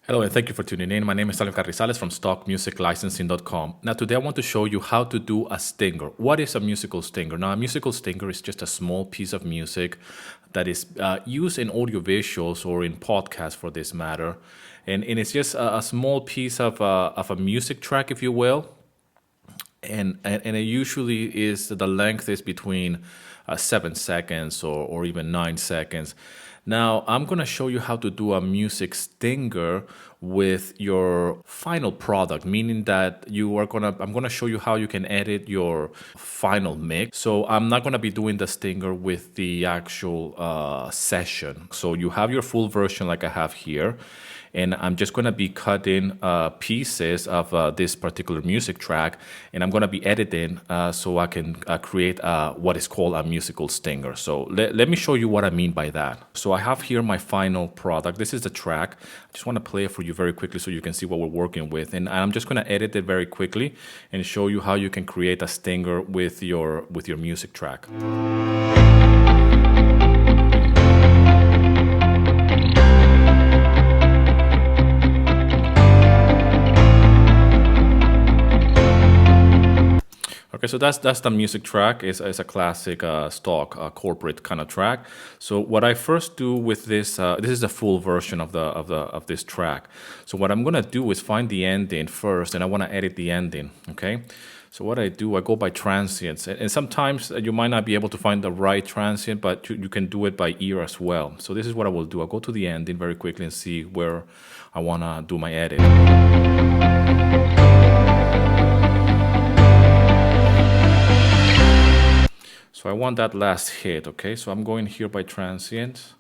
Hello and thank you for tuning in. My name is Salim Carrizales from stockmusiclicensing.com. Now today I want to show you how to do a stinger. What is a musical stinger? Now a musical stinger is just a small piece of music that is used in audiovisuals or in podcasts for this matter. And it's just a small piece of a music track, if you will. And it usually is the length is between 7 seconds or even 9 seconds. Now I'm gonna show you how to do a music stinger with your final product, meaning that I'm gonna show you how you can edit your final mix. So I'm not gonna be doing the stinger with the actual session. So you have your full version like I have here, and I'm just going to be cutting pieces of this particular music track, and I'm going to be editing so I can create what is called a musical stinger. So let me show you what I mean by that. So I have here my final product. This is the track. I just want to play it for you very quickly so you can see what we're working with, and I'm just going to edit it very quickly and show you how you can create a stinger with your music track. Okay, so that's the music track. It's a classic stock corporate kind of track. So what I first do with this, this is the full version of this track. So what I'm gonna do is find the ending first, and I want to edit the ending. Okay, so what I do, I go by transients, and sometimes you might not be able to find the right transient, but you can do it by ear as well. So this is what I will do. I'll go to the ending very quickly and see where I want to do my edit. So I want that last hit, okay? So I'm going here by transient.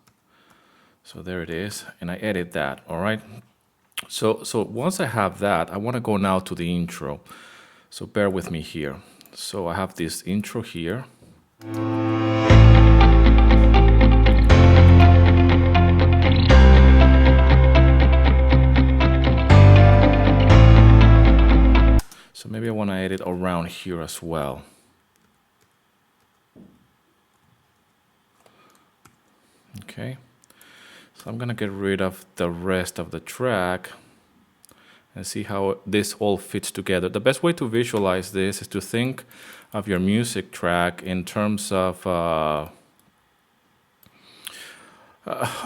So there it is, and I edit that, all right? So once I have that, I want to go now to the intro. So bear with me here. So I have this intro here. So maybe I want to edit around here as well. Okay, so I'm gonna get rid of the rest of the track and see how this all fits together. The best way to visualize this is to think of your music track in terms of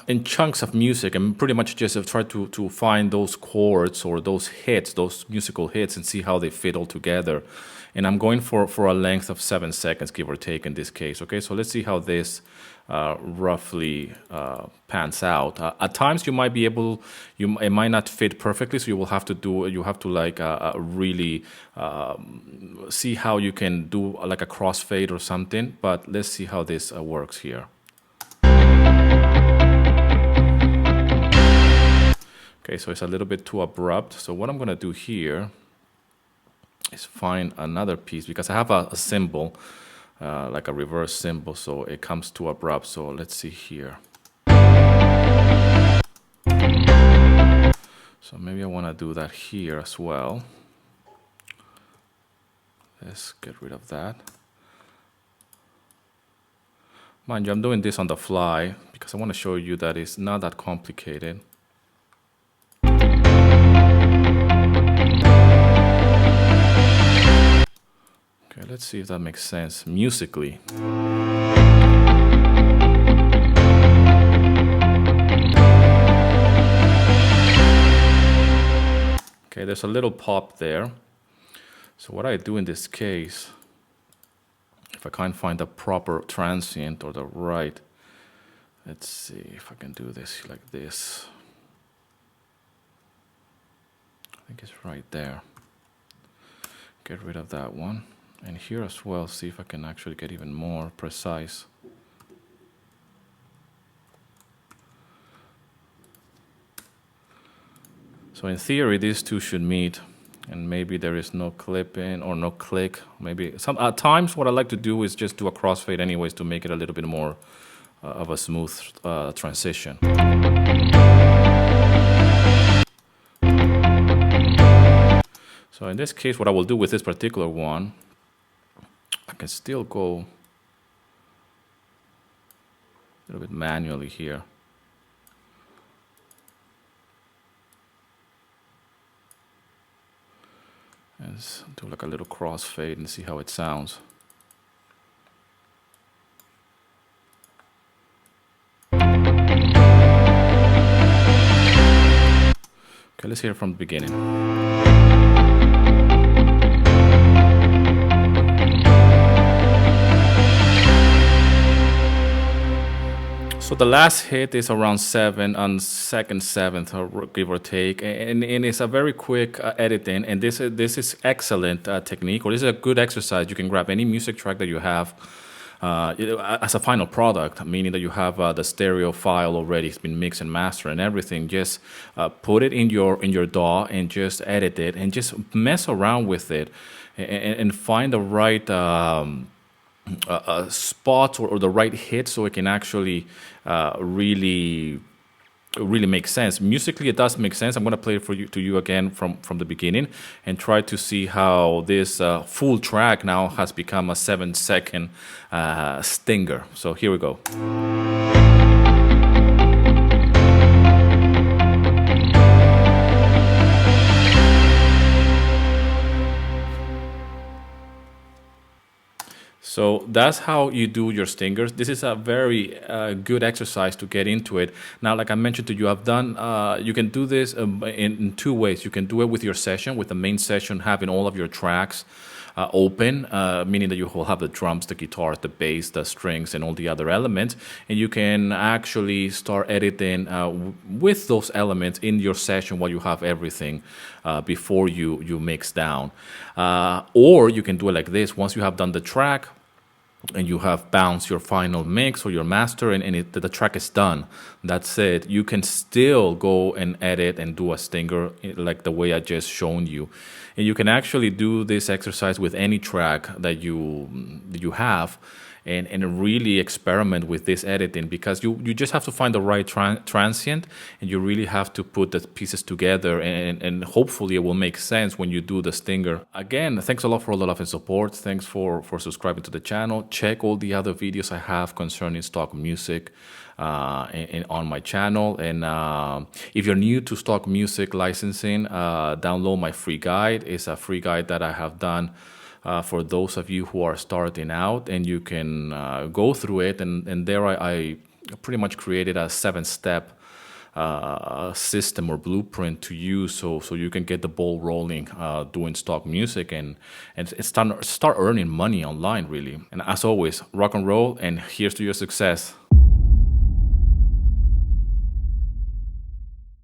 in chunks of music, and pretty much just try to find those chords or those hits, those musical hits, and see how they fit all together. And I'm going for a length of 7 seconds, give or take, in this case. Okay, so let's see how this roughly pans out. At times, you might be able, it might not fit perfectly, so you have to like really see how you can do like a crossfade or something. But let's see how this works here. Okay, so it's a little bit too abrupt. So what I'm gonna do here is find another piece, because I have a symbol, like a reverse symbol, so it comes too abrupt. So let's see here. So maybe I wanna do that here as well. Let's get rid of that. Mind you, I'm doing this on the fly because I want to show you that it's not that complicated. Okay, let's see if that makes sense musically. Okay, there's a little pop there. So what I do in this case, if I can't find the proper transient or the right, let's see if I can do this like this. I think it's right there. Get rid of that one. And here as well, see if I can actually get even more precise. So in theory, these two should meet, and maybe there is no clip in or no click. Maybe at times what I like to do is just do a crossfade anyways to make it a little bit more of a smooth transition. So in this case, what I will do with this particular one, I can still go a little bit manually here. Let's do like a little crossfade and see how it sounds. Okay, let's hear it from the beginning. So the last hit is around 7 on second seventh, or give or take, and it's a very quick editing. And this is excellent technique, or this is a good exercise. You can grab any music track that you have as a final product, meaning that you have the stereo file already. It's been mixed and mastered and everything. Just put it in your DAW and just edit it and just mess around with it and find the right. Spots or the right hit so it can actually really make sense. Musically, it does make sense. I'm going to play it to you again from the beginning and try to see how this full track now has become a 7-second stinger. So here we go. So that's how you do your stingers. This is a very good exercise to get into it. Now, like I mentioned to you, you can do this in two ways. You can do it with your session, with the main session having all of your tracks open, meaning that you will have the drums, the guitars, the bass, the strings, and all the other elements. And you can actually start editing with those elements in your session while you have everything before you mix down. Or you can do it like this. Once you have done the track, and you have bounced your final mix or your master, and the track is done. That's it. You can still go and edit and do a stinger like the way I just shown you. And you can actually do this exercise with any track that you have, and really experiment with this editing, because you just have to find the right transient, and you really have to put the pieces together, and hopefully it will make sense when you do the stinger. Again, thanks a lot for all the love and support. Thanks for subscribing to the channel. Check all the other videos I have concerning stock music on my channel. And if you're new to stock music licensing, download my free guide. It's a free guide that I have done for those of you who are starting out, and you can go through it, and there I pretty much created a 7-step system or blueprint to use so you can get the ball rolling doing stock music and start earning money online, really. And as always, rock and roll, and here's to your success.